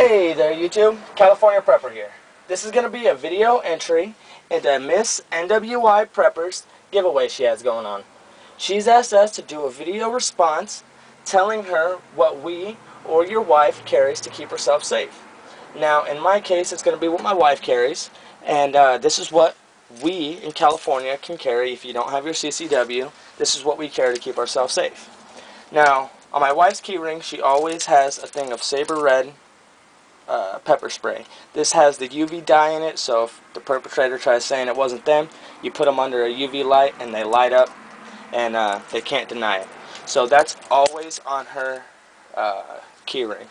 Hey there YouTube, California Prepper here. This is going to be a video entry into Miss NWI Prepper's giveaway she has going on. She's asked us to do a video response telling her what we or your wife carries to keep herself safe. Now in my case it's going to be what my wife carries, and this is what we in California can carry if you don't have your CCW. This is what we carry to keep ourselves safe. Now on my wife's keyring she always has a thing of Saber Red pepper spray. This has the UV dye in it, so if the perpetrator tries saying it wasn't them, you put them under a UV light and they light up, and they can't deny it. So that's always on her keyring.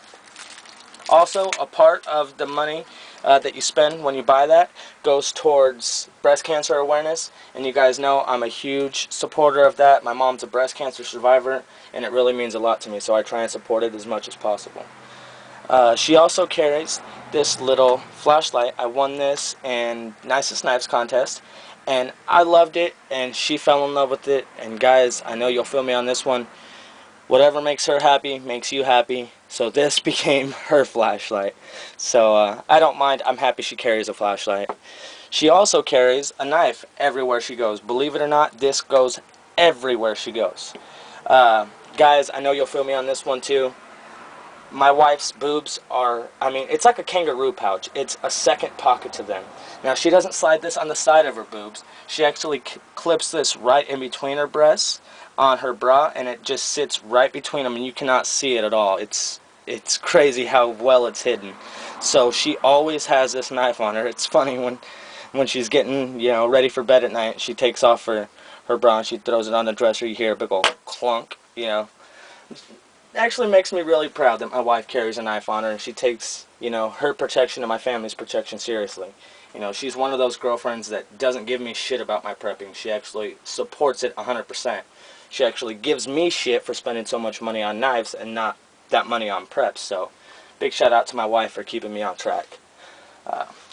Also, a part of the money that you spend when you buy that goes towards breast cancer awareness, and you guys know I'm a huge supporter of that. My mom's a breast cancer survivor, and it really means a lot to me, so I try and support it as much as possible. She also carries this little flashlight. I won this in Nicest Knives contest, and I loved it, and she fell in love with it. And guys, I know you'll feel me on this one. Whatever makes her happy makes you happy. So this became her flashlight. So I don't mind. I'm happy she carries a flashlight. She also carries a knife everywhere she goes. Believe it or not, this goes everywhere she goes. Guys, I know you'll feel me on this one too. My wife's boobs are, it's like a kangaroo pouch. It's a second pocket to them. Now, she doesn't slide this on the side of her boobs. She actually clips this right in between her breasts on her bra, and it just sits right between them, and you cannot see it at all. It's crazy how well it's hidden. So she always has this knife on her. It's funny when she's getting, ready for bed at night, she takes off her bra and she throws it on the dresser. You hear a big old clunk, It actually makes me really proud that my wife carries a knife on her, and she takes, her protection and my family's protection seriously. She's one of those girlfriends that doesn't give me shit about my prepping. She actually supports it 100%. She actually gives me shit for spending so much money on knives and not that money on preps. So, big shout out to my wife for keeping me on track.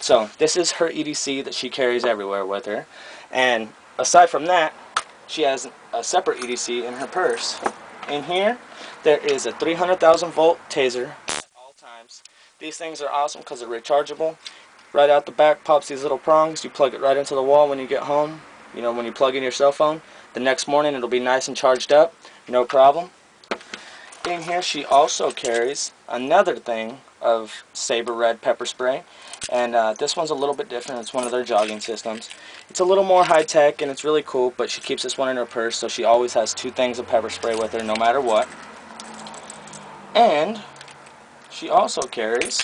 So, this is her EDC that she carries everywhere with her. And aside from that, she has a separate EDC in her purse. In here, there is a 300,000 volt taser at all times. These things are awesome because they're rechargeable. Right out the back pops these little prongs. You plug it right into the wall when you get home. When you plug in your cell phone. The next morning it'll be nice and charged up. No problem. In here she also carries another thing of Saber Red pepper spray. And this one's a little bit different. It's one of their jogging systems. It's a little more high-tech and it's really cool, but she keeps this one in her purse, so she always has 2 things of pepper spray with her no matter what. And she also carries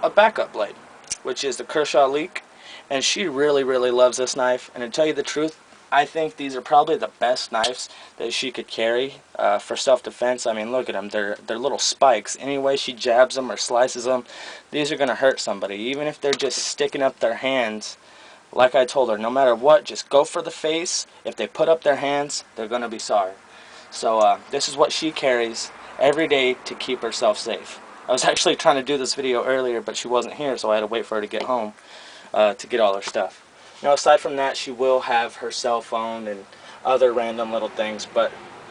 a backup blade, which is the Kershaw Leak, and she really loves this knife. And to tell you the truth, I think these are probably the best knives that she could carry for self-defense. Look at them. They're little spikes. Any way she jabs them or slices them, these are going to hurt somebody. Even if they're just sticking up their hands, like I told her, no matter what, just go for the face. If they put up their hands, they're going to be sorry. So this is what she carries every day to keep herself safe. I was actually trying to do this video earlier, but she wasn't here, so I had to wait for her to get home to get all her stuff. Aside from that, she will have her cell phone and other random little things, but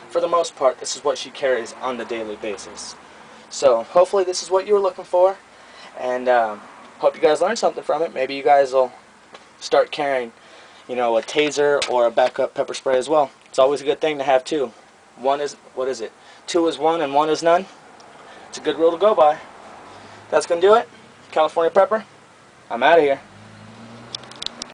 for the most part, this is what she carries on the daily basis. So, hopefully this is what you were looking for, and hope you guys learned something from it. Maybe you guys will start carrying, a taser or a backup pepper spray as well. It's always a good thing to have 2. 2 is 1 and 1 is none. It's a good rule to go by. That's going to do it. California Prepper, I'm out of here.